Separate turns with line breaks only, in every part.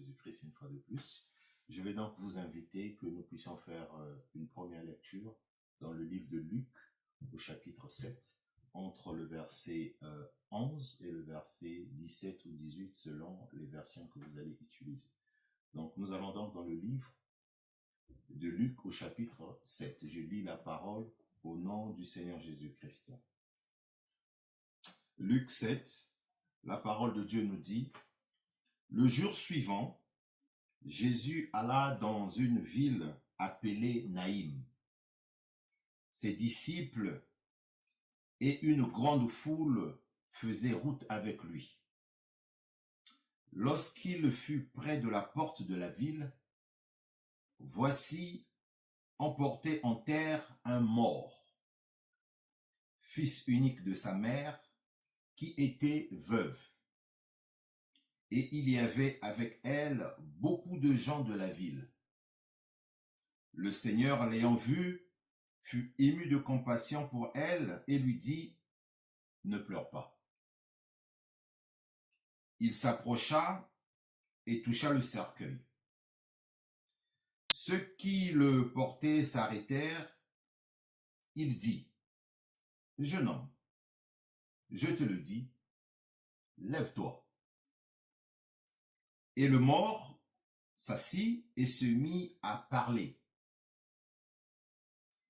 Jésus-Christ une fois de plus. Je vais donc vous inviter que nous puissions faire une première lecture dans le livre de Luc au chapitre 7, entre le verset 11 et le verset 17 ou 18 selon les versions que vous allez utiliser. Donc nous allons donc dans le livre de Luc au chapitre 7. Je lis la parole au nom du Seigneur Jésus-Christ. Luc 7, la parole de Dieu nous dit: le jour suivant, Jésus alla dans une ville appelée Naïm. Ses disciples et une grande foule faisaient route avec lui. Lorsqu'il fut près de la porte de la ville, voici, on portait en terre un mort, fils unique de sa mère, qui était veuve. Et il y avait avec elle beaucoup de gens de la ville. Le Seigneur, l'ayant vue, fut ému de compassion pour elle et lui dit: ne pleure pas. Il s'approcha et toucha le cercueil. Ceux qui le portaient s'arrêtèrent. Il dit: jeune homme, je te le dis, lève-toi. Et le mort s'assit et se mit à parler.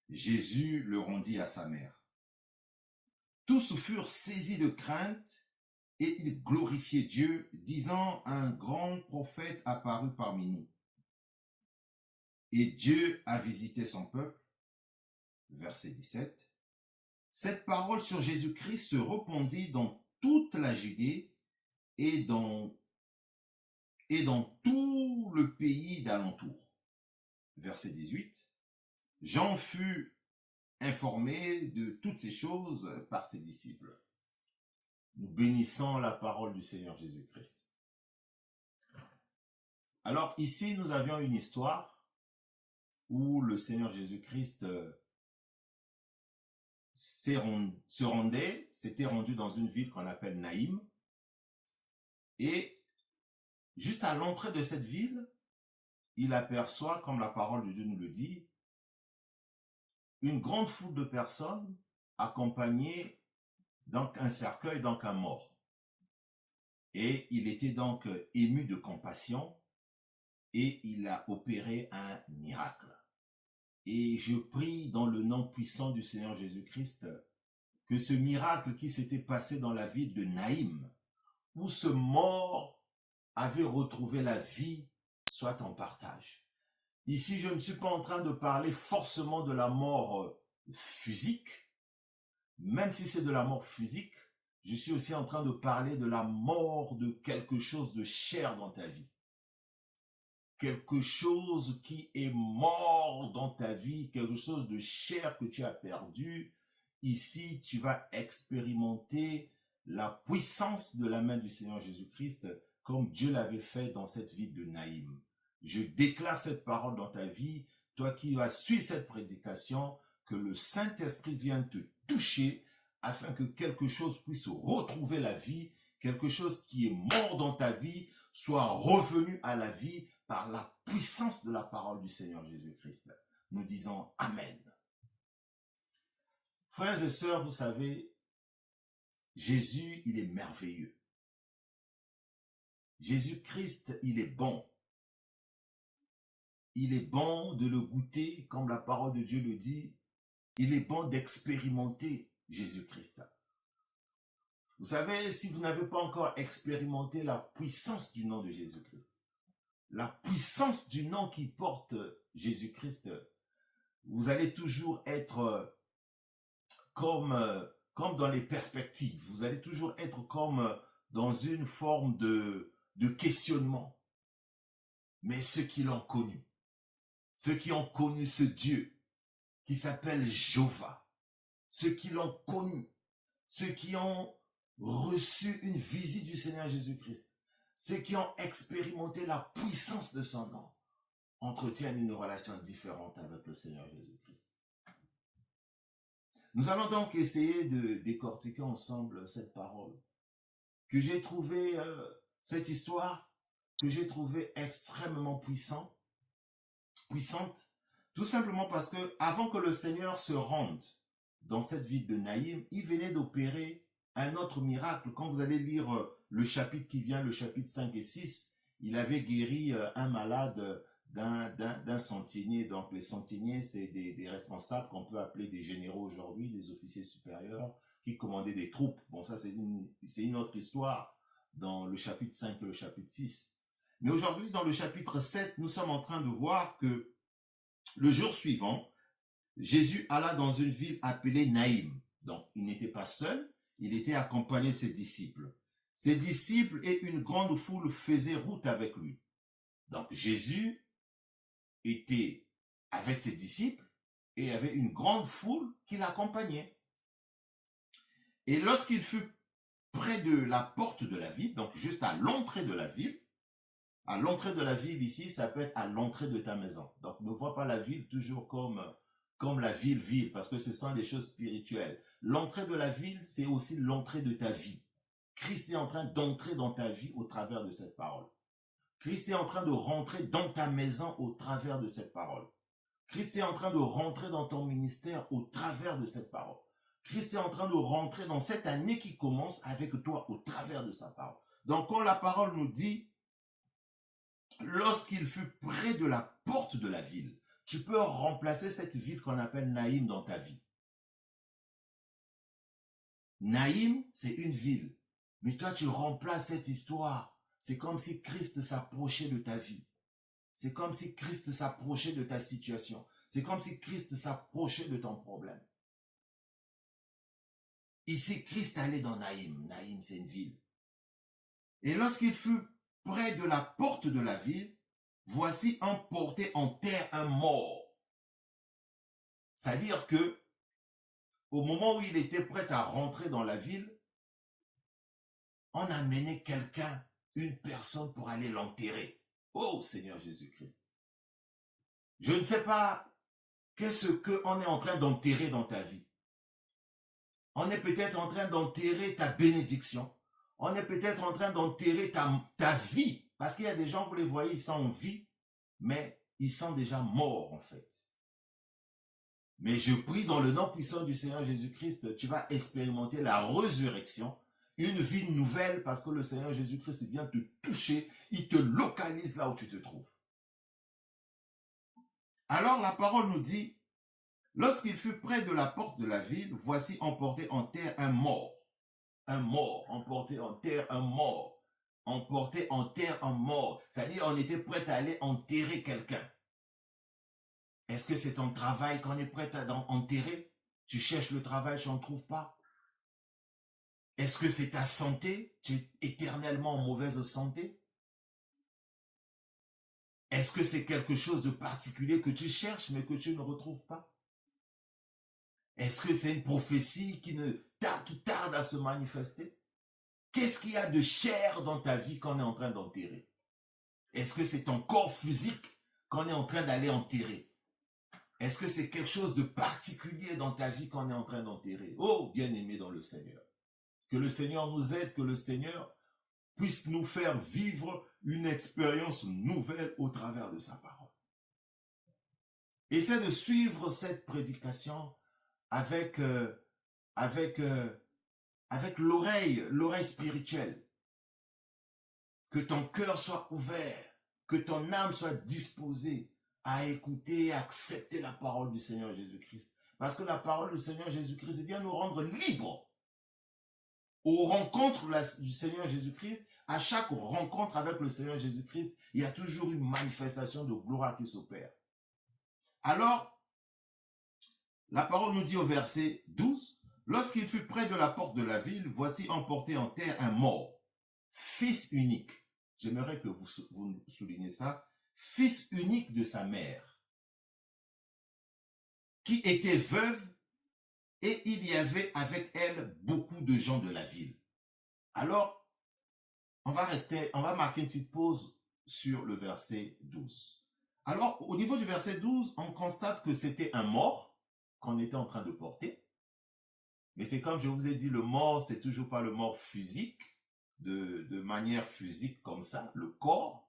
Jésus le rendit à sa mère. Tous furent saisis de crainte et ils glorifiaient Dieu, disant: un grand prophète apparut parmi nous. Et Dieu a visité son peuple. Verset 17. Cette parole sur Jésus-Christ se répandit dans toute la Judée et dans tout le pays d'alentour. Verset 18. Jean fut informé de toutes ces choses par ses disciples. Nous bénissons la parole du Seigneur Jésus-Christ. Alors ici, nous avions une histoire où le Seigneur Jésus-Christ s'était rendu dans une ville qu'on appelle Naïm. Et juste à l'entrée de cette ville, il aperçoit, comme la parole de Dieu nous le dit, une grande foule de personnes accompagnées donc un cercueil, donc un mort. Et il était donc ému de compassion et il a opéré un miracle. Et je prie dans le nom puissant du Seigneur Jésus-Christ que ce miracle qui s'était passé dans la ville de Naïm, où ce mort avait retrouvé la vie, soit en partage. Ici, je ne suis pas en train de parler forcément de la mort physique, même si c'est de la mort physique, je suis aussi en train de parler de la mort de quelque chose de cher dans ta vie. Quelque chose qui est mort dans ta vie, quelque chose de cher que tu as perdu. Ici, tu vas expérimenter la puissance de la main du Seigneur Jésus-Christ, comme Dieu l'avait fait dans cette ville de Naïm. Je déclare cette parole dans ta vie, toi qui vas suivre cette prédication, que le Saint-Esprit vienne te toucher, afin que quelque chose puisse retrouver la vie, quelque chose qui est mort dans ta vie, soit revenu à la vie, par la puissance de la parole du Seigneur Jésus-Christ. Nous disons Amen. Frères et sœurs, vous savez, Jésus, il est merveilleux. Jésus-Christ, il est bon. Il est bon de le goûter, comme la parole de Dieu le dit. Il est bon d'expérimenter Jésus-Christ. Vous savez, si vous n'avez pas encore expérimenté la puissance du nom de Jésus-Christ, la puissance du nom qui porte Jésus-Christ, vous allez toujours être comme dans les perspectives. Vous allez toujours être comme dans une forme de questionnement. Mais ceux qui l'ont connu, ceux qui ont connu ce Dieu qui s'appelle Jéhovah, ceux qui l'ont connu, ceux qui ont reçu une visite du Seigneur Jésus-Christ, ceux qui ont expérimenté la puissance de son nom, entretiennent une relation différente avec le Seigneur Jésus-Christ. Nous allons donc essayer de décortiquer ensemble cette parole, que j'ai trouvé, cette histoire, que j'ai trouvée extrêmement puissante, tout simplement parce que avant que le Seigneur se rende dans cette ville de Naïm, il venait d'opérer un autre miracle. Quand vous allez lire le chapitre qui vient, le chapitre 5 et 6, il avait guéri un malade d'un centenier. Donc les centeniers, c'est des responsables qu'on peut appeler des généraux aujourd'hui, des officiers supérieurs qui commandaient des troupes. Bon, ça c'est une autre histoire dans le chapitre 5 et le chapitre 6. Mais aujourd'hui, dans le chapitre 7, nous sommes en train de voir que le jour suivant, Jésus alla dans une ville appelée Naïm. Donc, il n'était pas seul, il était accompagné de ses disciples. Ses disciples et une grande foule faisaient route avec lui. Donc, Jésus était avec ses disciples et il y avait une grande foule qui l'accompagnait. Et lorsqu'il fut près de la porte de la ville, donc juste à l'entrée de la ville ici, ça peut être à l'entrée de ta maison. Donc, ne vois pas la ville toujours comme la ville, parce que ce sont des choses spirituelles. L'entrée de la ville, c'est aussi l'entrée de ta vie. Christ est en train d'entrer dans ta vie au travers de cette parole. Christ est en train de rentrer dans ta maison au travers de cette parole. Christ est en train de rentrer dans ton ministère au travers de cette parole. Christ est en train de rentrer dans cette année qui commence avec toi au travers de sa parole. Donc, quand la parole nous dit, lorsqu'il fut près de la porte de la ville, tu peux remplacer cette ville qu'on appelle Naïm dans ta vie. Naïm, c'est une ville. Mais toi, tu remplaces cette histoire. C'est comme si Christ s'approchait de ta vie. C'est comme si Christ s'approchait de ta situation. C'est comme si Christ s'approchait de ton problème. Ici, Christ allait dans Naïm. Naïm, c'est une ville. Et lorsqu'il fut près de la porte de la ville, voici un porté en terre un mort. C'est-à-dire que au moment où il était prêt à rentrer dans la ville, on amenait quelqu'un, une personne pour aller l'enterrer. Oh Seigneur Jésus-Christ. Je ne sais pas qu'est-ce qu'on est en train d'enterrer dans ta vie. On est peut-être en train d'enterrer ta bénédiction. On est peut-être en train d'enterrer ta vie. Parce qu'il y a des gens, vous les voyez, ils sont en vie, mais ils sont déjà morts en fait. Mais je prie dans le nom puissant du Seigneur Jésus-Christ, tu vas expérimenter la résurrection, une vie nouvelle parce que le Seigneur Jésus-Christ vient te toucher, il te localise là où tu te trouves. Alors la parole nous dit, lorsqu'il fut près de la porte de la ville, voici emporté en terre un mort. Un mort, emporté en terre un mort. Emporté en terre un mort. C'est-à-dire on était prêt à aller enterrer quelqu'un. Est-ce que c'est ton travail qu'on est prêt à enterrer? Tu cherches le travail, tu n'en trouves pas? Est-ce que c'est ta santé? Tu es éternellement en mauvaise santé? Est-ce que c'est quelque chose de particulier que tu cherches mais que tu ne retrouves pas? Est-ce que c'est une prophétie qui tarde à se manifester? Qu'est-ce qu'il y a de cher dans ta vie qu'on est en train d'enterrer? Est-ce que c'est ton corps physique qu'on est en train d'aller enterrer? Est-ce que c'est quelque chose de particulier dans ta vie qu'on est en train d'enterrer? Oh, bien-aimé dans le Seigneur. Que le Seigneur nous aide, que le Seigneur puisse nous faire vivre une expérience nouvelle au travers de sa parole. Essaie de suivre cette prédication avec l'oreille spirituelle. Que ton cœur soit ouvert, que ton âme soit disposée à écouter, à accepter la parole du Seigneur Jésus-Christ. Parce que la parole du Seigneur Jésus-Christ vient nous rendre libres. Aux rencontres du Seigneur Jésus-Christ, à chaque rencontre avec le Seigneur Jésus-Christ, il y a toujours une manifestation de gloire qui s'opère. Alors, la parole nous dit au verset 12, « Lorsqu'il fut près de la porte de la ville, voici emporté en terre un mort, fils unique. » J'aimerais que vous souligniez ça. Fils unique de sa mère, qui était veuve, et il y avait avec elle beaucoup de gens de la ville. Alors, on va marquer une petite pause sur le verset 12. Alors, au niveau du verset 12, on constate que c'était un mort qu'on était en train de porter. Mais c'est comme je vous ai dit, le mort, c'est toujours pas le mort physique, de manière physique comme ça, le corps.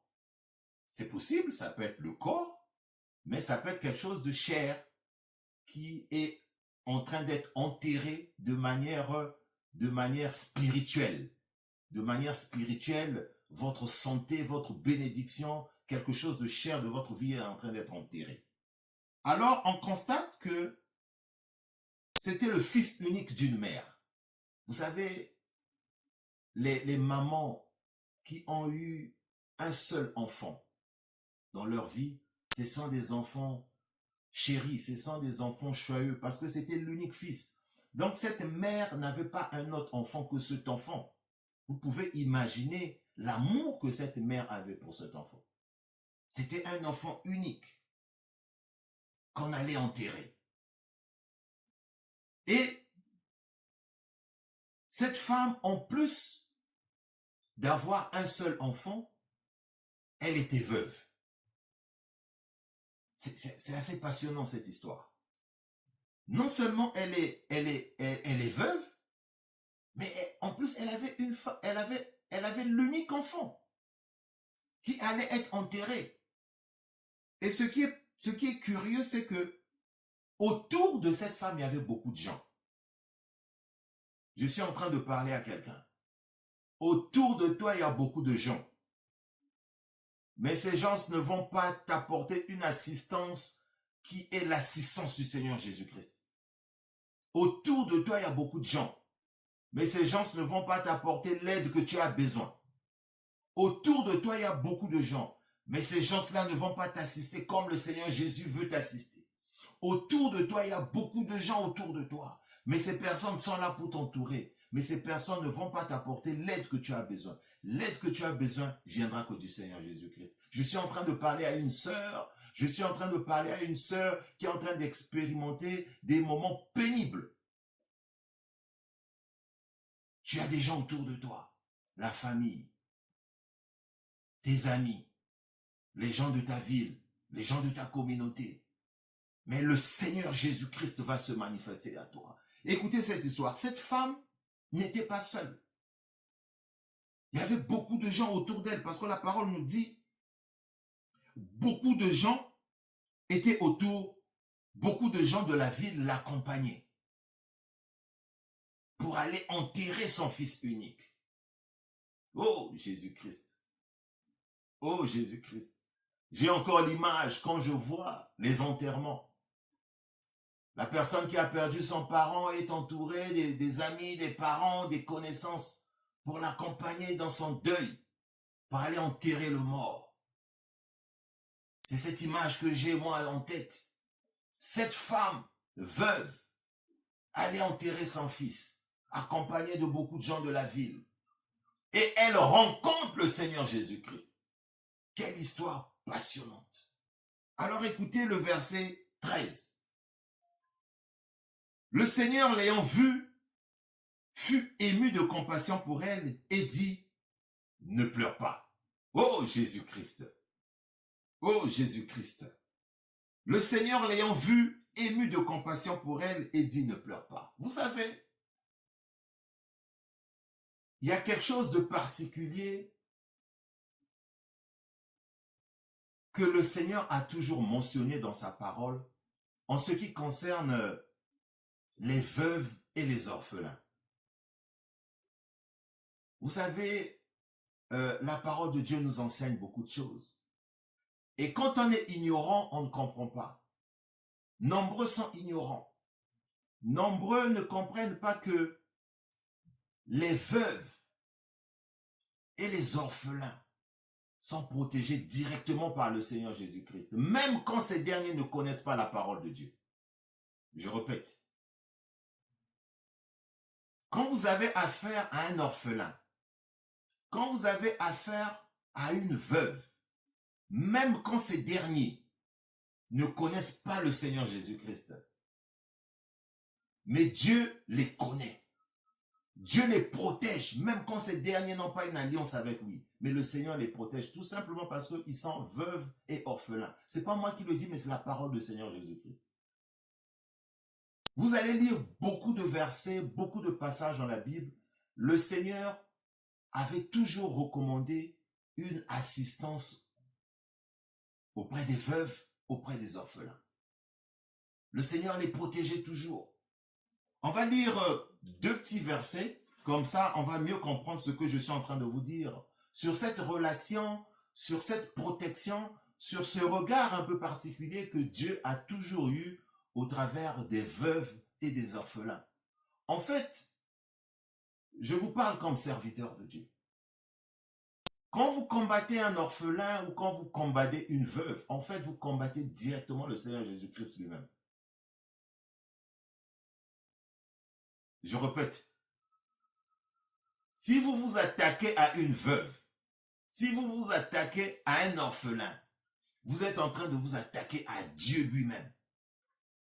C'est possible, ça peut être le corps, mais ça peut être quelque chose de chair qui est en train d'être enterré de manière spirituelle. De manière spirituelle, votre santé, votre bénédiction, quelque chose de cher de votre vie est en train d'être enterré. Alors, on constate que c'était le fils unique d'une mère. Vous savez, les mamans qui ont eu un seul enfant dans leur vie, ce sont des enfants chéris, ce sont des enfants joyeux, parce que c'était l'unique fils. Donc cette mère n'avait pas un autre enfant que cet enfant. Vous pouvez imaginer l'amour que cette mère avait pour cet enfant. C'était un enfant unique qu'on allait enterrer. Et cette femme, en plus d'avoir un seul enfant, elle était veuve. C'est assez passionnant cette histoire. Non seulement elle est veuve, mais en plus elle avait l'unique enfant qui allait être enterré. Et ce qui est curieux, c'est que autour de cette femme, il y avait beaucoup de gens. Je suis en train de parler à quelqu'un. Autour de toi, il y a beaucoup de gens. Mais ces gens ne vont pas t'apporter une assistance qui est l'assistance du Seigneur Jésus-Christ. Autour de toi, il y a beaucoup de gens. Mais ces gens ne vont pas t'apporter l'aide que tu as besoin. Autour de toi, il y a beaucoup de gens. Mais ces gens-là ne vont pas t'assister comme le Seigneur Jésus veut t'assister. Autour de toi, il y a beaucoup de gens autour de toi. Mais ces personnes sont là pour t'entourer. Mais ces personnes ne vont pas t'apporter l'aide que tu as besoin. L'aide que tu as besoin viendra que du Seigneur Jésus-Christ. Je suis en train de parler à une sœur. Je suis en train de parler à une sœur qui est en train d'expérimenter des moments pénibles. Tu as des gens autour de toi. La famille, tes amis, les gens de ta ville, les gens de ta communauté. Mais le Seigneur Jésus-Christ va se manifester à toi. Écoutez cette histoire. Cette femme n'était pas seule. Il y avait beaucoup de gens autour d'elle parce que la parole nous dit beaucoup de gens étaient autour, beaucoup de gens de la ville l'accompagnaient pour aller enterrer son fils unique. Oh Jésus-Christ. Oh Jésus-Christ. J'ai encore l'image quand je vois les enterrements. La personne qui a perdu son parent est entourée des amis, des parents, des connaissances pour l'accompagner dans son deuil, pour aller enterrer le mort. C'est cette image que j'ai moi en tête. Cette femme veuve allait enterrer son fils, accompagnée de beaucoup de gens de la ville. Et elle rencontre le Seigneur Jésus-Christ. Quelle histoire passionnante. Alors écoutez le verset 13. Le Seigneur l'ayant vue, fut ému de compassion pour elle et dit, ne pleure pas. Oh Jésus-Christ. Oh Jésus-Christ. Le Seigneur l'ayant vue, ému de compassion pour elle et dit, ne pleure pas. Vous savez, il y a quelque chose de particulier que le Seigneur a toujours mentionné dans sa parole en ce qui concerne les veuves et les orphelins. Vous savez, la parole de Dieu nous enseigne beaucoup de choses. Et quand on est ignorant, on ne comprend pas. Nombreux sont ignorants. Nombreux ne comprennent pas que les veuves et les orphelins sont protégés directement par le Seigneur Jésus-Christ, même quand ces derniers ne connaissent pas la parole de Dieu. Je répète. Quand vous avez affaire à un orphelin, quand vous avez affaire à une veuve, même quand ces derniers ne connaissent pas le Seigneur Jésus-Christ, mais Dieu les connaît. Dieu les protège, même quand ces derniers n'ont pas une alliance avec lui. Mais le Seigneur les protège tout simplement parce qu'ils sont veuves et orphelins. Ce n'est pas moi qui le dis, mais c'est la parole du Seigneur Jésus-Christ. Vous allez lire beaucoup de versets, beaucoup de passages dans la Bible. Le Seigneur avait toujours recommandé une assistance auprès des veuves, auprès des orphelins. Le Seigneur les protégeait toujours. On va lire 2 petits versets, comme ça on va mieux comprendre ce que je suis en train de vous dire, sur cette relation, sur cette protection, sur ce regard un peu particulier que Dieu a toujours eu au travers des veuves et des orphelins. En fait, je vous parle comme serviteur de Dieu. Quand vous combattez un orphelin ou quand vous combattez une veuve, en fait, vous combattez directement le Seigneur Jésus-Christ lui-même. Je répète, si vous vous attaquez à une veuve, si vous vous attaquez à un orphelin, vous êtes en train de vous attaquer à Dieu lui-même.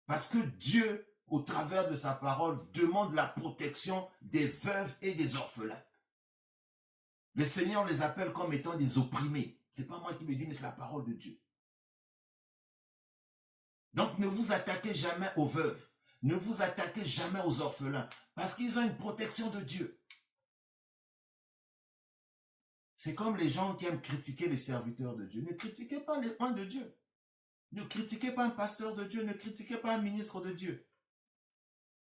Parce que Dieu, au travers de sa parole, demande la protection des veuves et des orphelins. Le Seigneur les appelle comme étant des opprimés. Ce n'est pas moi qui le dis, mais c'est la parole de Dieu. Donc ne vous attaquez jamais aux veuves. Ne vous attaquez jamais aux orphelins. Parce qu'ils ont une protection de Dieu. C'est comme les gens qui aiment critiquer les serviteurs de Dieu. Ne critiquez pas les uns de Dieu. Ne critiquez pas un pasteur de Dieu. Ne critiquez pas un ministre de Dieu.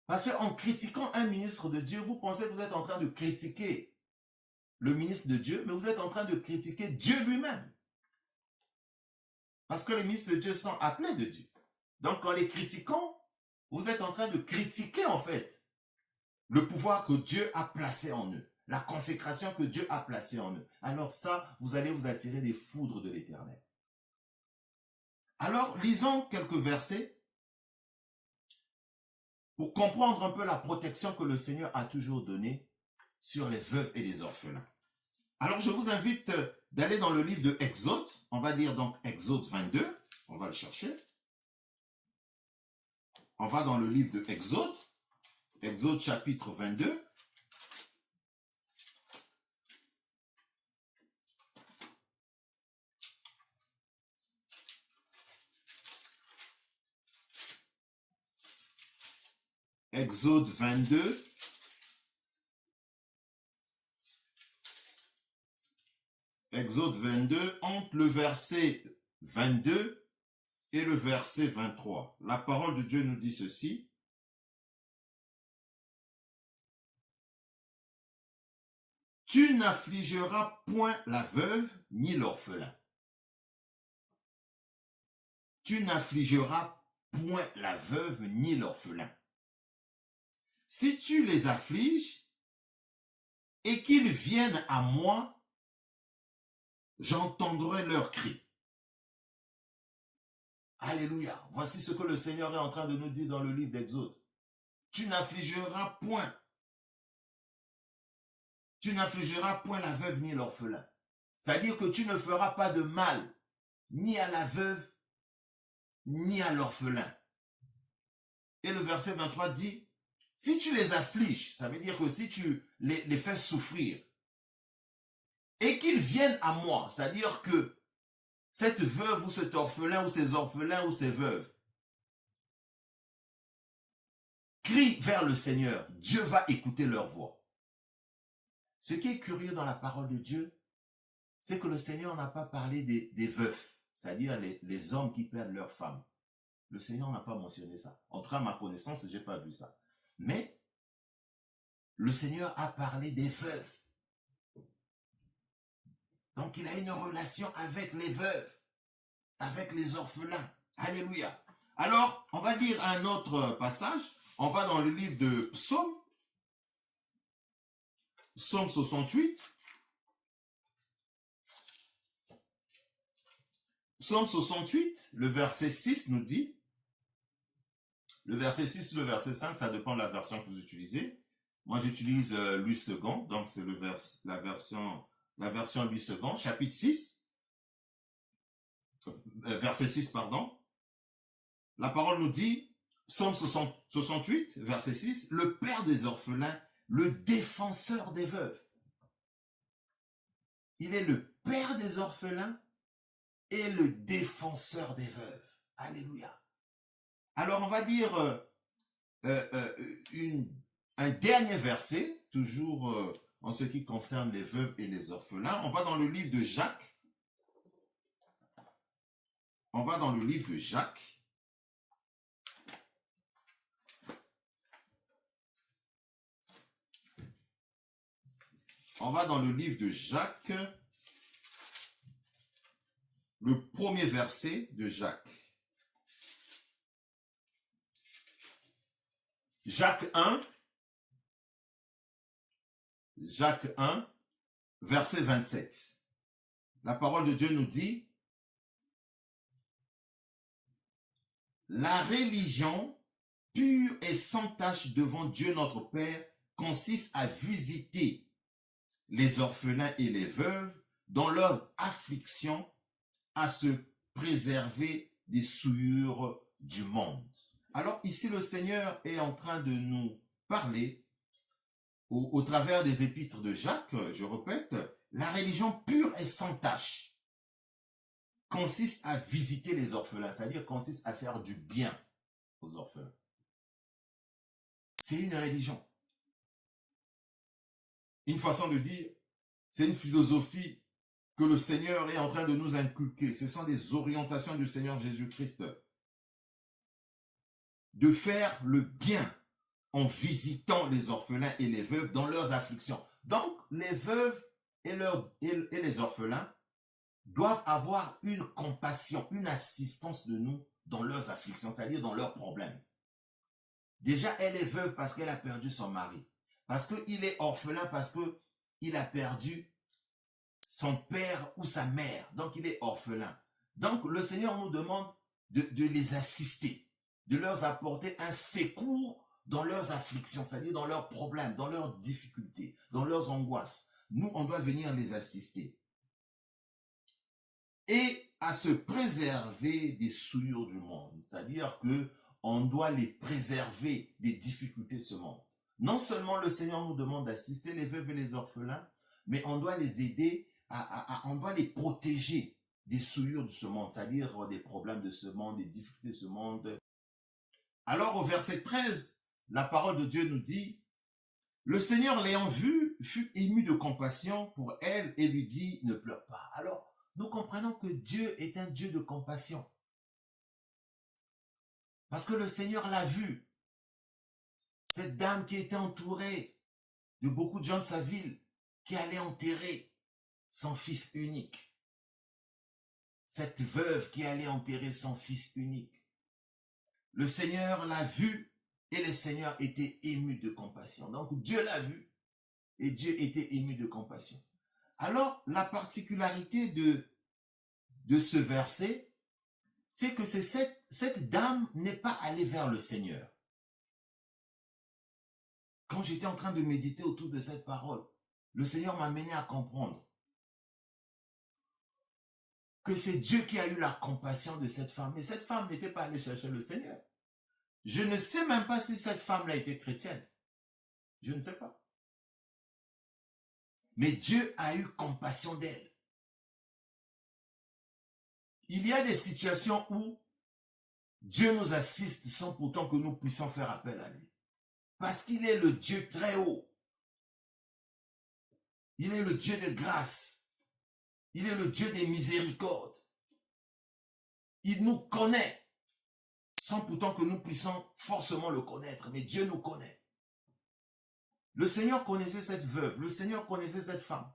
Parce qu'en critiquant un ministre de Dieu, vous pensez que vous êtes en train de critiquer le ministre de Dieu, mais vous êtes en train de critiquer Dieu lui-même. Parce que les ministres de Dieu sont appelés de Dieu. Donc, en les critiquant, vous êtes en train de critiquer, en fait, le pouvoir que Dieu a placé en eux, la consécration que Dieu a placée en eux. Alors ça, vous allez vous attirer des foudres de l'Éternel. Alors, lisons quelques versets pour comprendre un peu la protection que le Seigneur a toujours donnée sur les veuves et les orphelins. Alors, je vous invite d'aller dans le livre de Exode. On va lire donc Exode 22. On va le chercher. On va dans le livre de Exode. Exode chapitre 22. Exode 22. Exode 22, entre le verset 22 et le verset 23. La parole de Dieu nous dit ceci. Tu n'affligeras point la veuve ni l'orphelin. Tu n'affligeras point la veuve ni l'orphelin. Si tu les affliges et qu'ils viennent à moi, j'entendrai leurs cris. Alléluia. Voici ce que le Seigneur est en train de nous dire dans le livre d'Exode. Tu n'affligeras point. Tu n'affligeras point la veuve ni l'orphelin. C'est-à-dire que tu ne feras pas de mal ni à la veuve ni à l'orphelin. Et le verset 23 dit, si tu les affliges, ça veut dire que si tu les fais souffrir, et qu'ils viennent à moi, c'est-à-dire que cette veuve ou cet orphelin ou ces orphelins ou ces veuves crient vers le Seigneur, Dieu va écouter leur voix. Ce qui est curieux dans la parole de Dieu, c'est que le Seigneur n'a pas parlé des veufs, c'est-à-dire les hommes qui perdent leur femme. Le Seigneur n'a pas mentionné ça. En tout cas, à ma connaissance, je n'ai pas vu ça. Mais le Seigneur a parlé des veuves. Donc, il a une relation avec les veuves, avec les orphelins. Alléluia. Alors, on va lire un autre passage. On va dans le livre de Psaume. Psaume 68. Psaume 68, le verset 6 nous dit, le verset 6 ou le verset 5, ça dépend de la version que vous utilisez. Moi, j'utilise Louis II, donc c'est la version Louis II, chapitre 6, verset 6, pardon. La parole nous dit, Psaume 68, verset 6, le Père des orphelins, le défenseur des veuves. Il est le Père des orphelins et le défenseur des veuves. Alléluia. Alors, on va lire un dernier verset, toujours en ce qui concerne les veuves et les orphelins. On va dans le livre de Jacques. On va dans le livre de Jacques. On va dans le livre de Jacques, le premier verset de Jacques. Jacques 1, verset 27. La parole de Dieu nous dit, la religion pure et sans tache devant Dieu notre Père consiste à visiter les orphelins et les veuves dans leurs afflictions, à se préserver des souillures du monde. Alors ici, le Seigneur est en train de nous parler au travers des épîtres de Jacques, je répète, la religion pure et sans tache consiste à visiter les orphelins, c'est-à-dire consiste à faire du bien aux orphelins. C'est une religion. Une façon de dire, c'est une philosophie que le Seigneur est en train de nous inculquer. Ce sont des orientations du Seigneur Jésus-Christ. De faire le bien en visitant les orphelins et les veuves dans leurs afflictions. Donc, les veuves et les orphelins doivent avoir une compassion, une assistance de nous dans leurs afflictions, c'est-à-dire dans leurs problèmes. Déjà, elle est veuve parce qu'elle a perdu son mari. Parce qu'il est orphelin parce qu'il a perdu son père ou sa mère. Donc, il est orphelin. Donc, le Seigneur nous demande de les assister, de leur apporter un secours dans leurs afflictions, c'est-à-dire dans leurs problèmes, dans leurs difficultés, dans leurs angoisses. Nous, on doit venir les assister. Et à se préserver des souillures du monde, c'est-à-dire qu'on doit les préserver des difficultés de ce monde. Non seulement le Seigneur nous demande d'assister les veuves et les orphelins, mais on doit les aider, on doit les protéger des souillures de ce monde, c'est-à-dire des problèmes de ce monde, des difficultés de ce monde. Alors au verset 13, la parole de Dieu nous dit, « Le Seigneur l'ayant vue fut ému de compassion pour elle et lui dit, ne pleure pas. » Alors, nous comprenons que Dieu est un Dieu de compassion. Parce que le Seigneur l'a vue. Cette dame qui était entourée de beaucoup de gens de sa ville, qui allait enterrer son fils unique. Cette veuve qui allait enterrer son fils unique. Le Seigneur l'a vue et le Seigneur était ému de compassion. Donc Dieu l'a vue et Dieu était ému de compassion. Alors, la particularité de ce verset, c'est que cette dame n'est pas allée vers le Seigneur. Quand j'étais en train de méditer autour de cette parole, le Seigneur m'a amené à comprendre que c'est Dieu qui a eu la compassion de cette femme. Mais cette femme n'était pas allée chercher le Seigneur. Je ne sais même pas si cette femme-là était chrétienne. Je ne sais pas. Mais Dieu a eu compassion d'elle. Il y a des situations où Dieu nous assiste sans pourtant que nous puissions faire appel à lui. Parce qu'il est le Dieu très haut. Il est le Dieu de grâce. Il est le Dieu des miséricordes. Il nous connaît sans pourtant que nous puissions forcément le connaître. Mais Dieu nous connaît. Le Seigneur connaissait cette veuve. Le Seigneur connaissait cette femme.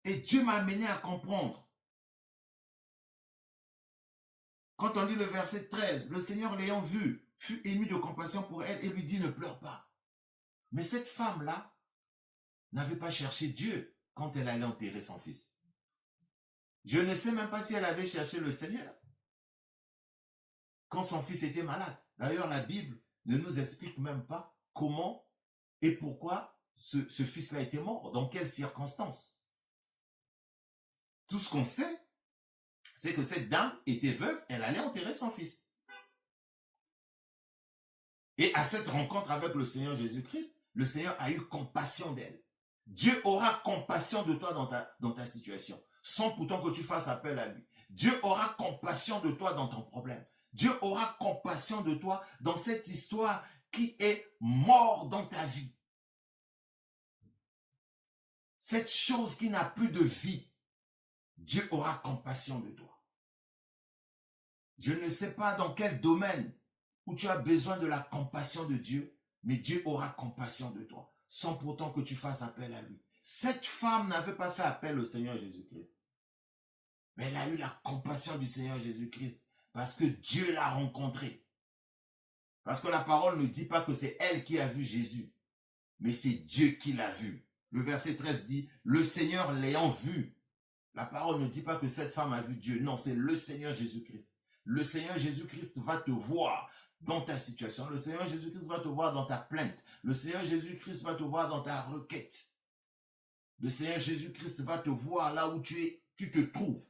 Et Dieu m'a amené à comprendre. Quand on lit le verset 13, le Seigneur l'ayant vue, fut ému de compassion pour elle et lui dit, ne pleure pas. Mais cette femme-là n'avait pas cherché Dieu quand elle allait enterrer son fils. Je ne sais même pas si elle avait cherché le Seigneur quand son fils était malade. D'ailleurs, la Bible ne nous explique même pas comment et pourquoi ce fils-là était mort, dans quelles circonstances. Tout ce qu'on sait, c'est que cette dame était veuve, elle allait enterrer son fils. Et à cette rencontre avec le Seigneur Jésus-Christ, le Seigneur a eu compassion d'elle. Dieu aura compassion de toi dans ta situation, sans pourtant que tu fasses appel à lui. Dieu aura compassion de toi dans ton problème. Dieu aura compassion de toi dans cette histoire qui est morte dans ta vie. Cette chose qui n'a plus de vie. Dieu aura compassion de toi. Je ne sais pas dans quel domaine où tu as besoin de la compassion de Dieu, mais Dieu aura compassion de toi, sans pourtant que tu fasses appel à lui. Cette femme n'avait pas fait appel au Seigneur Jésus-Christ, mais elle a eu la compassion du Seigneur Jésus-Christ, parce que Dieu l'a rencontrée. Parce que la parole ne dit pas que c'est elle qui a vu Jésus, mais c'est Dieu qui l'a vu. Le verset 13 dit, le Seigneur l'ayant vu. La parole ne dit pas que cette femme a vu Dieu. Non, c'est le Seigneur Jésus-Christ. Le Seigneur Jésus-Christ va te voir dans ta situation. Le Seigneur Jésus-Christ va te voir dans ta plainte. Le Seigneur Jésus-Christ va te voir dans ta requête. Le Seigneur Jésus-Christ va te voir là où tu te trouves.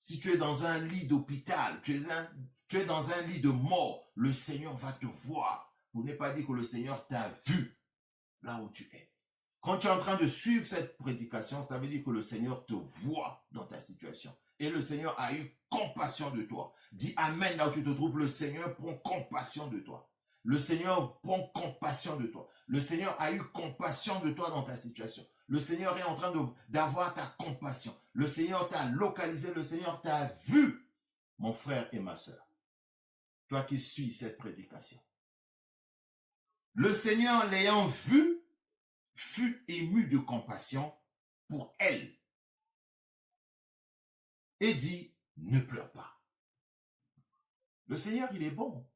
Si tu es dans un lit d'hôpital, tu es dans un lit de mort, le Seigneur va te voir. Vous n'avez pas dit que le Seigneur t'a vu là où tu es. Quand tu es en train de suivre cette prédication, ça veut dire que le Seigneur te voit dans ta situation. Et le Seigneur a eu compassion de toi. Dis Amen là où tu te trouves. Le Seigneur prend compassion de toi. Le Seigneur prend compassion de toi. Le Seigneur a eu compassion de toi dans ta situation. Le Seigneur est en train d'avoir ta compassion. Le Seigneur t'a localisé. Le Seigneur t'a vu, mon frère et ma soeur. Toi qui suis cette prédication. Le Seigneur l'ayant vu, fut ému de compassion pour elle et dit, ne pleure pas. Le Seigneur, il est bon.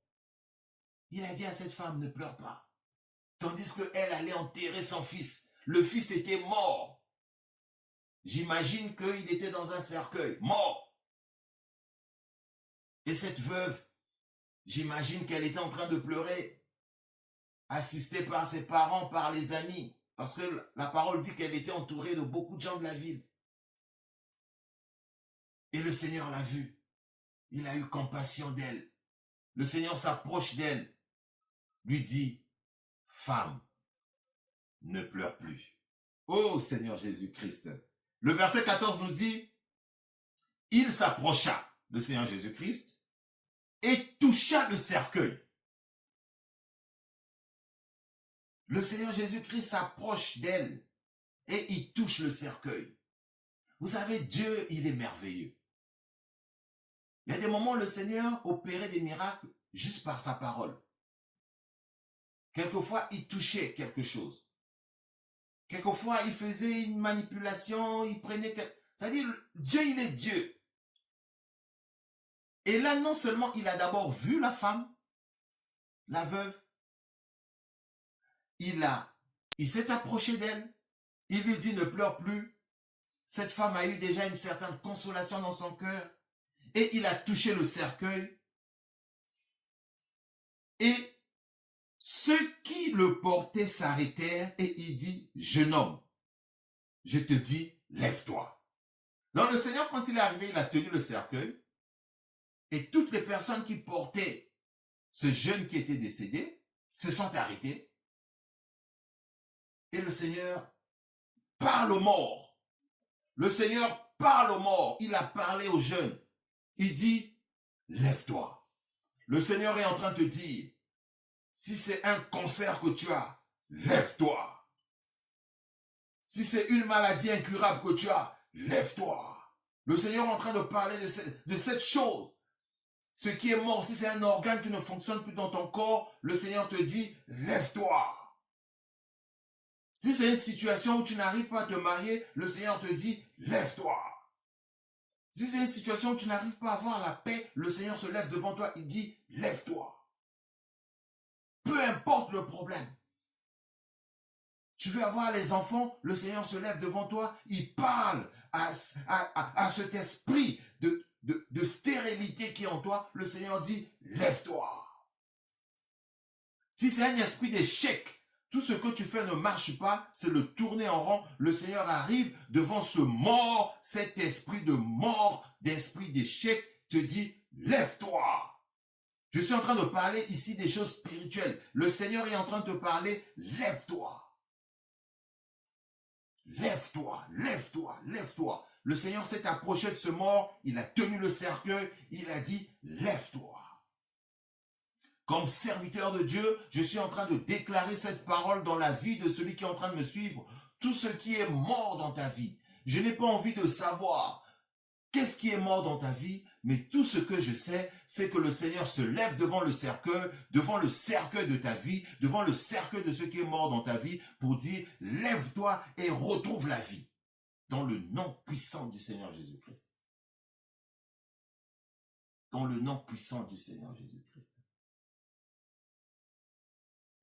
Il a dit à cette femme, ne pleure pas. Tandis qu'elle allait enterrer son fils. Le fils était mort. J'imagine qu'il était dans un cercueil, mort. Et cette veuve, j'imagine qu'elle était en train de pleurer, assistée par ses parents, par les amis. Parce que la parole dit qu'elle était entourée de beaucoup de gens de la ville. Et le Seigneur l'a vue. Il a eu compassion d'elle. Le Seigneur s'approche d'elle, lui dit, femme, ne pleure plus. Oh Seigneur Jésus-Christ. Le verset 14 nous dit, il s'approcha, le Seigneur Jésus-Christ, et toucha le cercueil. Le Seigneur Jésus-Christ s'approche d'elle et il touche le cercueil. Vous savez, Dieu, il est merveilleux. Il y a des moments où le Seigneur opérait des miracles juste par sa parole. Quelquefois, il touchait quelque chose. Quelquefois, il faisait une manipulation, il prenait... C'est-à-dire, Dieu, il est Dieu. Et là, non seulement il a d'abord vu la femme, la veuve, il s'est approché d'elle, il lui dit ne pleure plus. Cette femme a eu déjà une certaine consolation dans son cœur et il a touché le cercueil. Et ceux qui le portaient s'arrêtèrent et il dit, jeune homme, je te dis, lève-toi. Donc le Seigneur, quand il est arrivé, il a tenu le cercueil et toutes les personnes qui portaient ce jeune qui était décédé se sont arrêtées. Et le Seigneur parle aux morts. Le Seigneur parle aux morts. Il a parlé aux jeunes. Il dit, lève-toi. Le Seigneur est en train de te dire, si c'est un cancer que tu as, lève-toi. Si c'est une maladie incurable que tu as, lève-toi. Le Seigneur est en train de parler de cette chose. Ce qui est mort, si c'est un organe qui ne fonctionne plus dans ton corps, le Seigneur te dit, lève-toi. Si c'est une situation où tu n'arrives pas à te marier, le Seigneur te dit, lève-toi. Si c'est une situation où tu n'arrives pas à avoir la paix, le Seigneur se lève devant toi, il dit, lève-toi. Peu importe le problème. Tu veux avoir les enfants, le Seigneur se lève devant toi, il parle à cet esprit de stérilité qui est en toi, le Seigneur dit, lève-toi. Si c'est un esprit d'échec, tout ce que tu fais ne marche pas, c'est le tourner en rond. Le Seigneur arrive devant ce mort, cet esprit de mort, d'esprit d'échec, te dit, lève-toi. Je suis en train de parler ici des choses spirituelles. Le Seigneur est en train de te parler, lève-toi. Lève-toi, lève-toi, lève-toi. Le Seigneur s'est approché de ce mort, il a tenu le cercueil, il a dit, lève-toi. Comme serviteur de Dieu, je suis en train de déclarer cette parole dans la vie de celui qui est en train de me suivre. Tout ce qui est mort dans ta vie, je n'ai pas envie de savoir Qu'est-ce qui est mort dans ta vie? Mais tout ce que je sais, c'est que le Seigneur se lève devant le cercueil de ta vie, devant le cercueil de ce qui est mort dans ta vie, pour dire, lève-toi et retrouve la vie. Dans le nom puissant du Seigneur Jésus-Christ. Dans le nom puissant du Seigneur Jésus-Christ.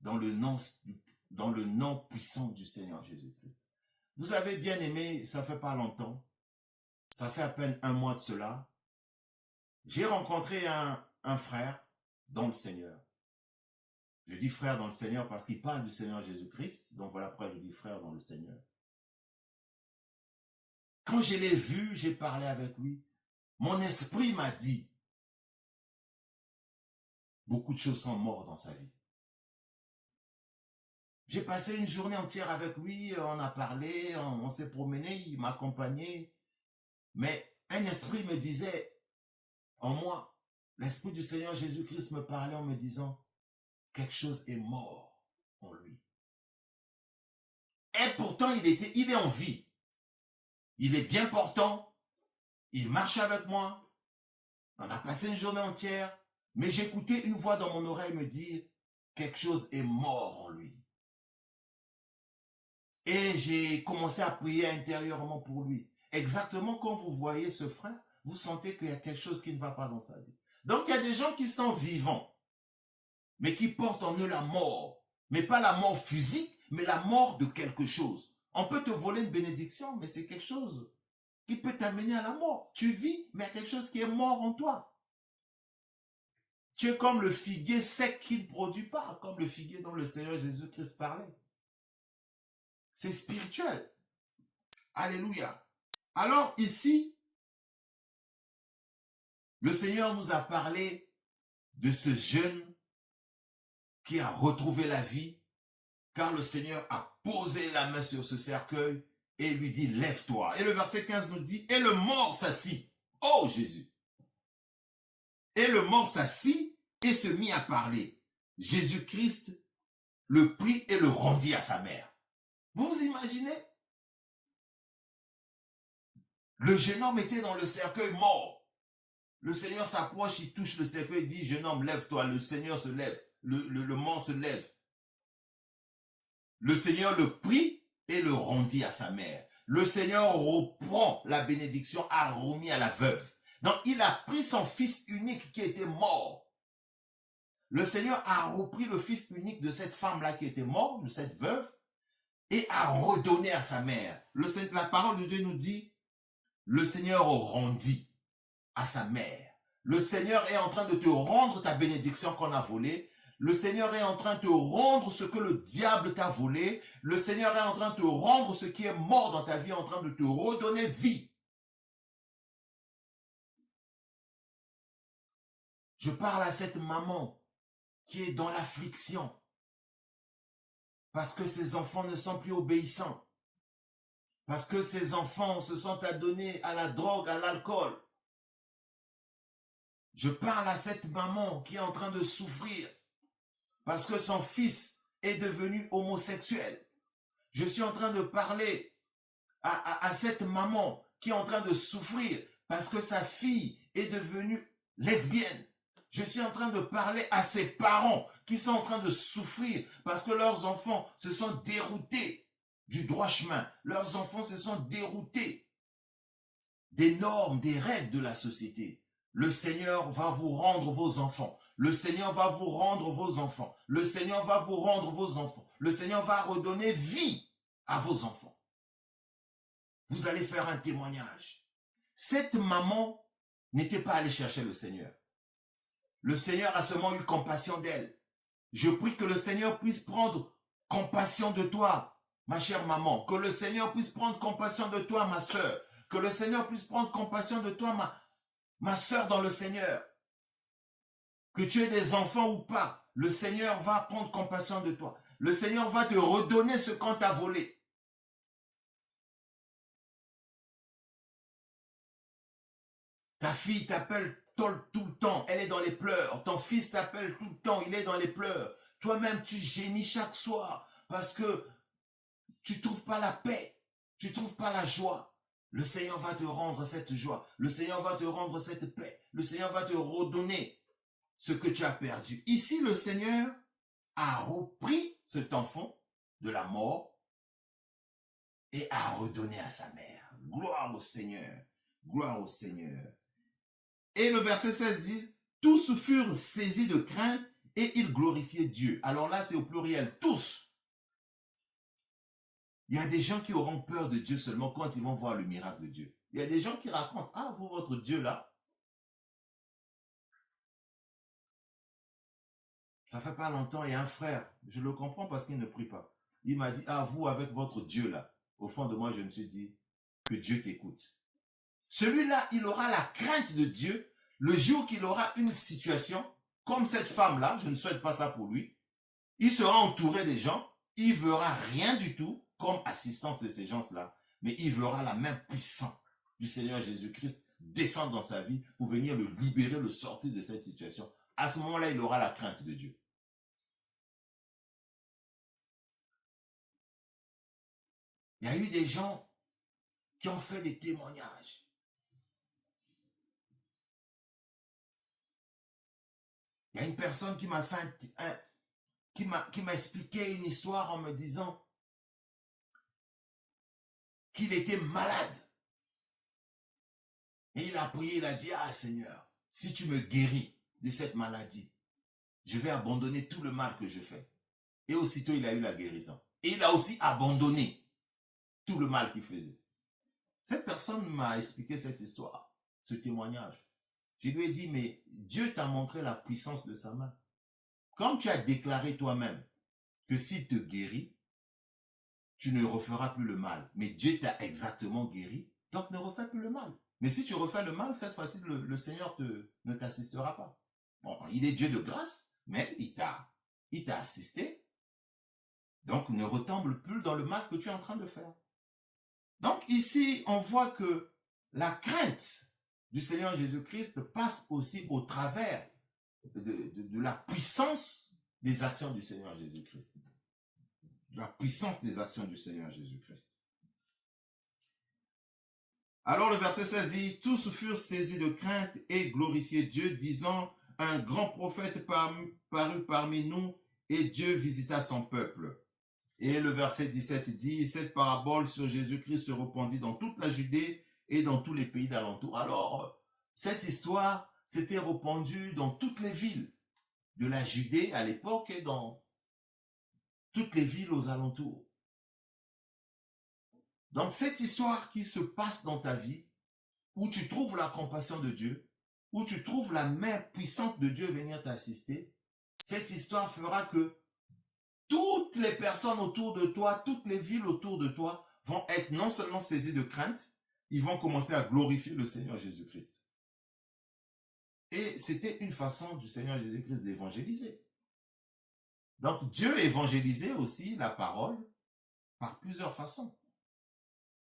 Dans le nom puissant du Seigneur Jésus-Christ. Vous avez bien aimé, ça fait pas longtemps, ça fait à peine un mois de cela, j'ai rencontré un frère dans le Seigneur. Je dis frère dans le Seigneur parce qu'il parle du Seigneur Jésus-Christ, donc voilà pourquoi je dis frère dans le Seigneur. Quand je l'ai vu, j'ai parlé avec lui, mon esprit m'a dit, beaucoup de choses sont mortes dans sa vie. J'ai passé une journée entière avec lui, on a parlé, on s'est promené, il m'a accompagné. Mais un esprit me disait, en moi, l'esprit du Seigneur Jésus-Christ me parlait en me disant, quelque chose est mort en lui. Et pourtant, il est en vie. Il est bien portant, il marche avec moi, on a passé une journée entière, mais j'écoutais une voix dans mon oreille me dire, quelque chose est mort en lui. Et j'ai commencé à prier intérieurement pour lui. Exactement quand vous voyez ce frère, vous sentez qu'il y a quelque chose qui ne va pas dans sa vie. Donc il y a des gens qui sont vivants, mais qui portent en eux la mort. Mais pas la mort physique, mais la mort de quelque chose. On peut te voler une bénédiction, mais c'est quelque chose qui peut t'amener à la mort. Tu vis, mais il y a quelque chose qui est mort en toi. Tu es comme le figuier sec qui ne produit pas, comme le figuier dont le Seigneur Jésus-Christ parlait. C'est spirituel. Alléluia. Alors ici, le Seigneur nous a parlé de ce jeune qui a retrouvé la vie, car le Seigneur a posé la main sur ce cercueil et lui dit, lève-toi. Et le verset 15 nous dit, et le mort s'assit. Oh Jésus. Et le mort s'assit et se mit à parler. Jésus-Christ le prit et le rendit à sa mère. Vous vous imaginez? Le jeune homme était dans le cercueil mort. Le Seigneur s'approche, il touche le cercueil et dit, jeune homme, lève-toi. Le Seigneur se lève. Le mort se lève. Le Seigneur le prit et le rendit à sa mère. Le Seigneur reprend la bénédiction, a remis à la veuve. Donc, il a pris son fils unique qui était mort. Le Seigneur a repris le fils unique de cette femme-là qui était morte, de cette veuve, et a redonné à sa mère. La parole de Dieu nous dit, le Seigneur rendit à sa mère. Le Seigneur est en train de te rendre ta bénédiction qu'on a volée. Le Seigneur est en train de te rendre ce que le diable t'a volé. Le Seigneur est en train de te rendre ce qui est mort dans ta vie, en train de te redonner vie. Je parle à cette maman qui est dans l'affliction parce que ses enfants ne sont plus obéissants. Parce que ses enfants se sont adonnés à la drogue, à l'alcool. Je parle à cette maman qui est en train de souffrir parce que son fils est devenu homosexuel. Je suis en train de parler à cette maman qui est en train de souffrir parce que sa fille est devenue lesbienne. Je suis en train de parler à ses parents qui sont en train de souffrir parce que leurs enfants se sont déroutés du droit chemin. Leurs enfants se sont déroutés des normes, des règles de la société. Le Seigneur va vous rendre vos enfants. Le Seigneur va vous rendre vos enfants. Le Seigneur va vous rendre vos enfants. Le Seigneur va redonner vie à vos enfants. Vous allez faire un témoignage. Cette maman n'était pas allée chercher le Seigneur. Le Seigneur a seulement eu compassion d'elle. Je prie que le Seigneur puisse prendre compassion de toi, ma chère maman. Que le Seigneur puisse prendre compassion de toi, ma soeur. Que le Seigneur puisse prendre compassion de toi, ma soeur dans le Seigneur. Que tu aies des enfants ou pas, le Seigneur va prendre compassion de toi. Le Seigneur va te redonner ce qu'on t'a volé. Ta fille t'appelle tout le temps, elle est dans les pleurs. Ton fils t'appelle tout le temps, il est dans les pleurs. Toi-même, tu gémis chaque soir parce que tu ne trouves pas la paix, tu ne trouves pas la joie. Le Seigneur va te rendre cette joie. Le Seigneur va te rendre cette paix. Le Seigneur va te redonner ce que tu as perdu. Ici, le Seigneur a repris cet enfant de la mort et a redonné à sa mère. Gloire au Seigneur. Gloire au Seigneur. Et le verset 16 dit, tous furent saisis de crainte et ils glorifiaient Dieu. Alors là, c'est au pluriel, tous. Il y a des gens qui auront peur de Dieu seulement quand ils vont voir le miracle de Dieu. Il y a des gens qui racontent, ah, vous, votre Dieu là, ça fait pas longtemps, il y a un frère, je le comprends parce qu'il ne prie pas. Il m'a dit, ah, vous avec votre Dieu là, au fond de moi, je me suis dit, que Dieu t'écoute. Celui-là, il aura la crainte de Dieu le jour qu'il aura une situation, comme cette femme-là, je ne souhaite pas ça pour lui, il sera entouré des gens, il ne verra rien du tout comme assistance de ces gens-là, mais il verra la main puissante du Seigneur Jésus-Christ descendre dans sa vie pour venir le libérer, le sortir de cette situation. À ce moment-là, il aura la crainte de Dieu. Il y a eu des gens qui ont fait des témoignages. Il y a une personne qui m'a fait qui m'a expliqué une histoire en me disant qu'il était malade. Et il a prié, il a dit, ah Seigneur, si tu me guéris de cette maladie, je vais abandonner tout le mal que je fais. Et aussitôt, il a eu la guérison. Et il a aussi abandonné tout le mal qu'il faisait. Cette personne m'a expliqué cette histoire, ce témoignage. Je lui ai dit, mais Dieu t'a montré la puissance de sa main. Comme tu as déclaré toi-même que s'il te guérit, tu ne referas plus le mal. Mais Dieu t'a exactement guéri, donc ne refais plus le mal. Mais si tu refais le mal, cette fois-ci, le Seigneur ne t'assistera pas. Bon, il est Dieu de grâce, mais il t'a assisté. Donc, ne retombe plus dans le mal que tu es en train de faire. Donc, ici, on voit que la crainte du Seigneur Jésus-Christ passe aussi au travers de la puissance des actions du Seigneur Jésus-Christ. La puissance des actions du Seigneur Jésus-Christ. Alors le verset 16 dit, tous furent saisis de crainte et glorifiaient Dieu, disant, un grand prophète parut parmi nous et Dieu visita son peuple. Et le verset 17 dit, cette parabole sur Jésus-Christ se répandit dans toute la Judée et dans tous les pays d'alentour. Alors, cette histoire s'était répandue dans toutes les villes de la Judée à l'époque et dans toutes les villes aux alentours. Donc, cette histoire qui se passe dans ta vie, où tu trouves la compassion de Dieu, où tu trouves la main puissante de Dieu venir t'assister, cette histoire fera que toutes les personnes autour de toi, toutes les villes autour de toi vont être non seulement saisies de crainte, ils vont commencer à glorifier le Seigneur Jésus-Christ. Et c'était une façon du Seigneur Jésus-Christ d'évangéliser. Donc Dieu évangélisait aussi la parole par plusieurs façons.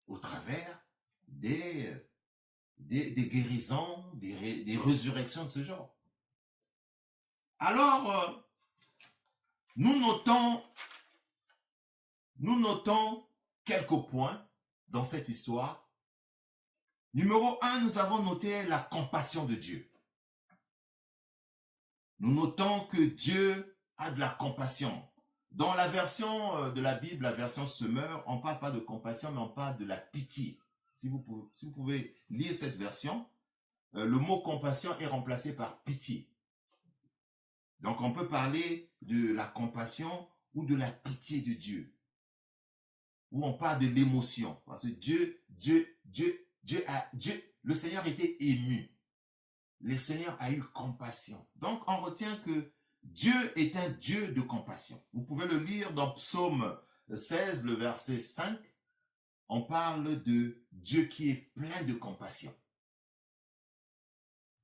Au travers des guérisons, des résurrections de ce genre. Alors, nous notons quelques points dans cette histoire. Numéro 1, nous avons noté la compassion de Dieu. Nous notons que Dieu a de la compassion. Dans la version de la Bible, la version Semeur, on ne parle pas de compassion, mais on parle de la pitié. Si vous pouvez lire cette version, le mot compassion est remplacé par pitié. Donc on peut parler de la compassion ou de la pitié de Dieu. Ou on parle de l'émotion. Parce que le Seigneur était ému. Le Seigneur a eu compassion. Donc on retient que Dieu est un Dieu de compassion. Vous pouvez le lire dans Psaume 16, le verset 5. On parle de Dieu qui est plein de compassion.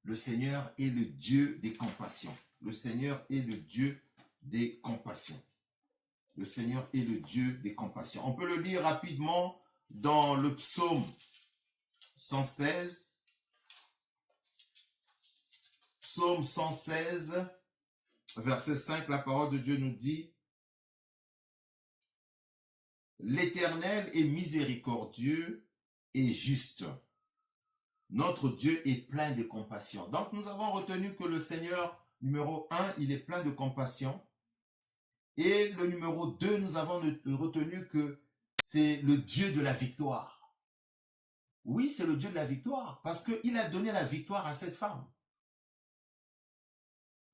Le Seigneur est le Dieu des compassions. Le Seigneur est le Dieu des compassions. Le Seigneur est le Dieu des compassions. On peut le lire rapidement dans le psaume 116. Psaume 116, verset 5, la parole de Dieu nous dit, « L'Éternel est miséricordieux et juste. Notre Dieu est plein de compassion. Donc, nous avons retenu que le Seigneur, numéro 1, il est plein de compassion. Et le numéro 2, nous avons retenu que c'est le Dieu de la victoire. Oui, c'est le Dieu de la victoire, parce qu'il a donné la victoire à cette femme.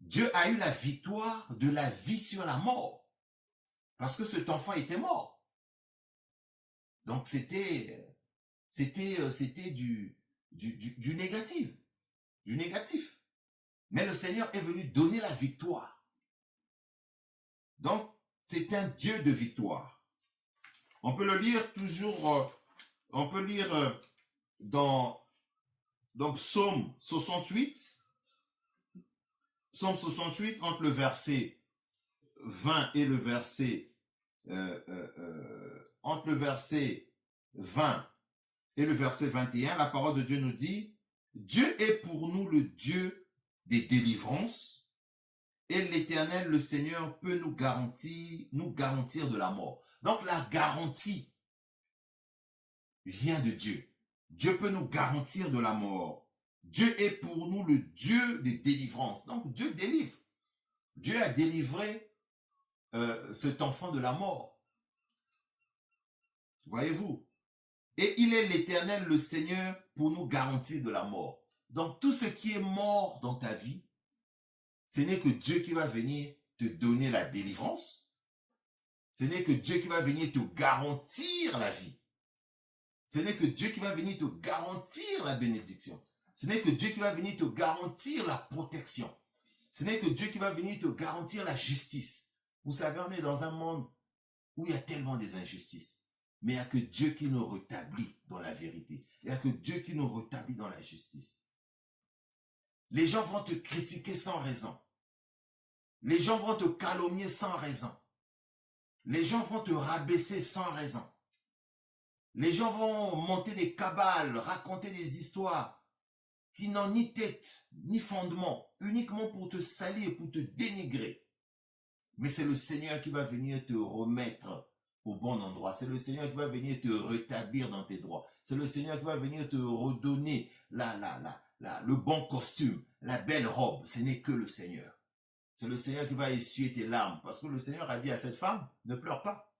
Dieu a eu la victoire de la vie sur la mort, parce que cet enfant était mort. Donc, c'était du négatif. Du négatif. Mais le Seigneur est venu donner la victoire. Donc, c'est un Dieu de victoire. On peut le lire toujours, on peut lire dans Psaume 68. Psaume 68, entre le verset 20 et le verset entre le verset 20 et le verset 21, la parole de Dieu nous dit: Dieu est pour nous le Dieu des délivrances, et l'Éternel, le Seigneur, peut nous garantir de la mort. Donc la garantie vient de Dieu. Dieu peut nous garantir de la mort. Dieu est pour nous le Dieu des délivrances. Donc Dieu délivre. Dieu a délivré cet enfant de la mort. Voyez-vous? Et il est l'Éternel, le Seigneur, pour nous garantir de la mort. Donc tout ce qui est mort dans ta vie, ce n'est que Dieu qui va venir te donner la délivrance. Ce n'est que Dieu qui va venir te garantir la vie. Ce n'est que Dieu qui va venir te garantir la bénédiction. Ce n'est que Dieu qui va venir te garantir la protection. Ce n'est que Dieu qui va venir te garantir la justice. Vous savez, on est dans un monde où il y a tellement des injustices. Mais il n'y a que Dieu qui nous rétablit dans la vérité. Il n'y a que Dieu qui nous rétablit dans la justice. Les gens vont te critiquer sans raison. Les gens vont te calomnier sans raison. Les gens vont te rabaisser sans raison. Les gens vont monter des cabales, raconter des histoires qui n'ont ni tête, ni fondement, uniquement pour te salir, pour te dénigrer. Mais c'est le Seigneur qui va venir te remettre au bon endroit. C'est le Seigneur qui va venir te rétablir dans tes droits. C'est le Seigneur qui va venir te redonner le bon costume, la belle robe. Ce n'est que le Seigneur. C'est le Seigneur qui va essuyer tes larmes. Parce que le Seigneur a dit à cette femme, ne pleure pas.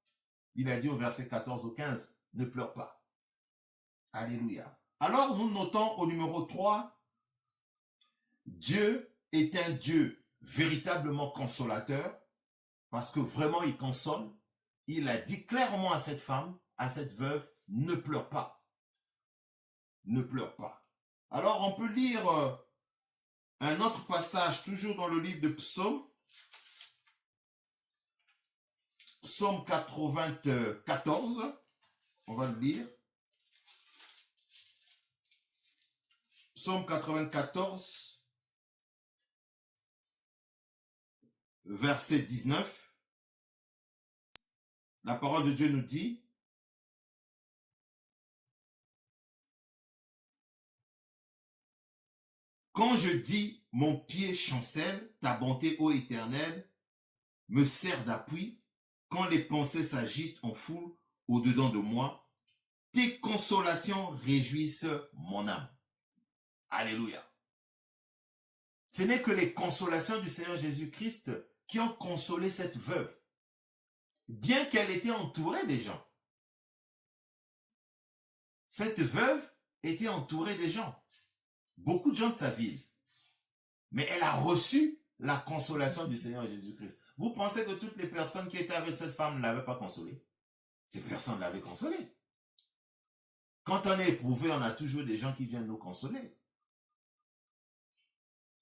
Il a dit au verset 14 au 15, ne pleure pas. Alléluia. Alors, nous notons au numéro 3, Dieu est un Dieu véritablement consolateur, parce que vraiment il console. Il a dit clairement à cette femme, à cette veuve, ne pleure pas. Ne pleure pas. Alors, on peut lire un autre passage, toujours dans le livre de Psaume. Psaume 94. On va le lire. Psaume 94, verset 19. La parole de Dieu nous dit: quand je dis mon pied chancelle, ta bonté, ô Éternel, me sert d'appui. Quand les pensées s'agitent en foule au-dedans de moi, tes consolations réjouissent mon âme. Alléluia. Ce n'est que les consolations du Seigneur Jésus-Christ qui ont consolé cette veuve, bien qu'elle était entourée des gens. Cette veuve était entourée des gens, beaucoup de gens de sa ville. Mais elle a reçu la consolation du Seigneur Jésus-Christ. Vous pensez que toutes les personnes qui étaient avec cette femme ne l'avaient pas consolée? Ces personnes l'avaient consolée. Quand on est éprouvé, on a toujours des gens qui viennent nous consoler.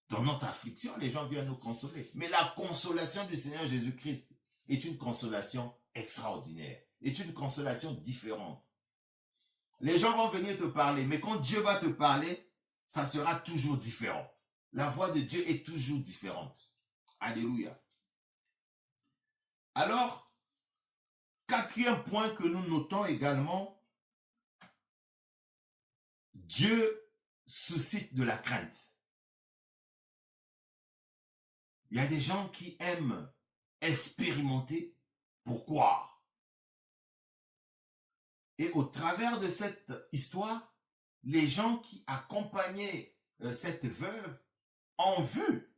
Dans notre affliction, les gens viennent nous consoler. Mais la consolation du Seigneur Jésus-Christ est une consolation extraordinaire, est une consolation différente. Les gens vont venir te parler, mais quand Dieu va te parler, ça sera toujours différent. La voix de Dieu est toujours différente. Alléluia. Alors, quatrième point que nous notons également, Dieu suscite de la crainte. Il y a des gens qui aiment expérimenter pour croire. Et au travers de cette histoire, les gens qui accompagnaient cette veuve ont vu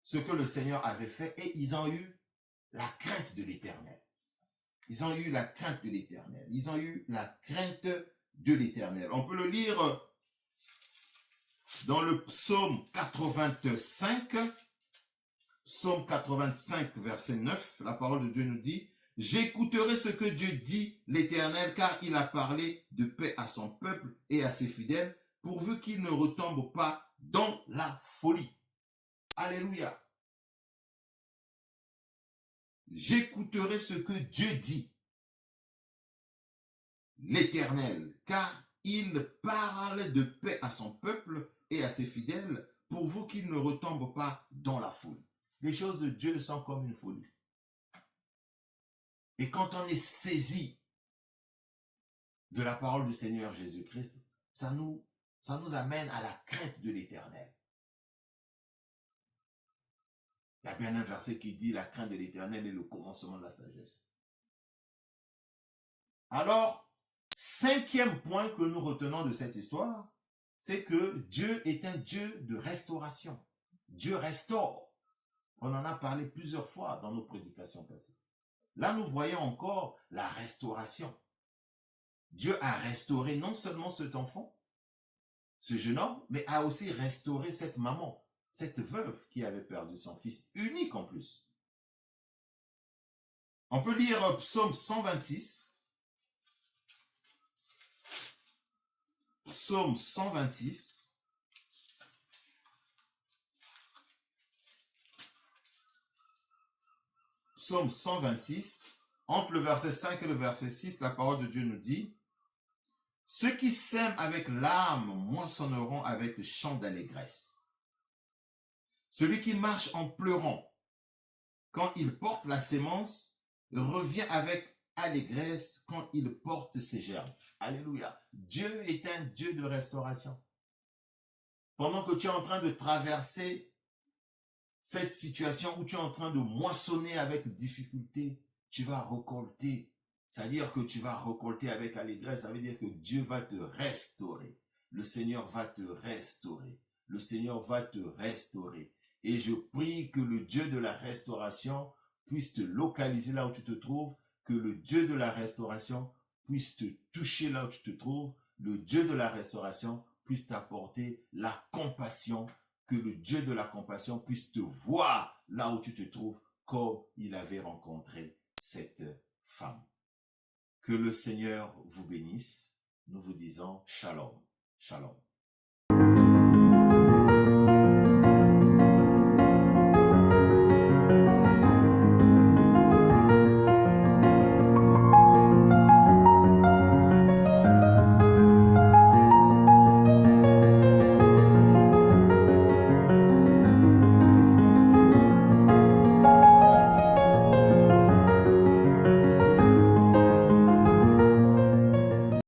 ce que le Seigneur avait fait et ils ont eu la crainte de l'Éternel. Ils ont eu la crainte de l'Éternel. Ils ont eu la crainte de l'Éternel. On peut le lire dans le psaume 85. Psaume 85, verset 9. La parole de Dieu nous dit: j'écouterai ce que Dieu dit, l'Éternel, car il a parlé de paix à son peuple et à ses fidèles, pourvu qu'il ne retombe pas dans la folie. Alléluia. J'écouterai ce que Dieu dit, l'Éternel, car il parle de paix à son peuple et à ses fidèles, pourvu qu'il ne retombe pas dans la folie. Les choses de Dieu sont comme une folie. Et quand on est saisi de la parole du Seigneur Jésus-Christ, ça nous amène à la crainte de l'Éternel. Il y a bien un verset qui dit: la crainte de l'Éternel est le commencement de la sagesse. Alors, cinquième point que nous retenons de cette histoire, c'est que Dieu est un Dieu de restauration. Dieu restaure. On en a parlé plusieurs fois dans nos prédications passées. Là, nous voyons encore la restauration. Dieu a restauré non seulement cet enfant, ce jeune homme, mais a aussi restauré cette maman, cette veuve qui avait perdu son fils unique en plus. On peut lire Psaume 126. Psaume 126. Psaume 126. Entre le verset 5 et le verset 6, la parole de Dieu nous dit: ceux qui sèment avec larmes moissonneront avec chant d'allégresse. Celui qui marche en pleurant, quand il porte la sémence, revient avec allégresse quand il porte ses germes. Alléluia. Dieu est un Dieu de restauration. Pendant que tu es en train de traverser cette situation où tu es en train de moissonner avec difficulté, tu vas récolter. C'est-à-dire que tu vas récolter avec allégresse. Ça veut dire que Dieu va te restaurer. Le Seigneur va te restaurer. Le Seigneur va te restaurer. Et je prie que le Dieu de la restauration puisse te localiser là où tu te trouves, que le Dieu de la restauration puisse te toucher là où tu te trouves, le Dieu de la restauration puisse t'apporter la compassion, que le Dieu de la compassion puisse te voir là où tu te trouves, comme il avait rencontré cette femme. Que le Seigneur vous bénisse. Nous vous disons shalom, shalom.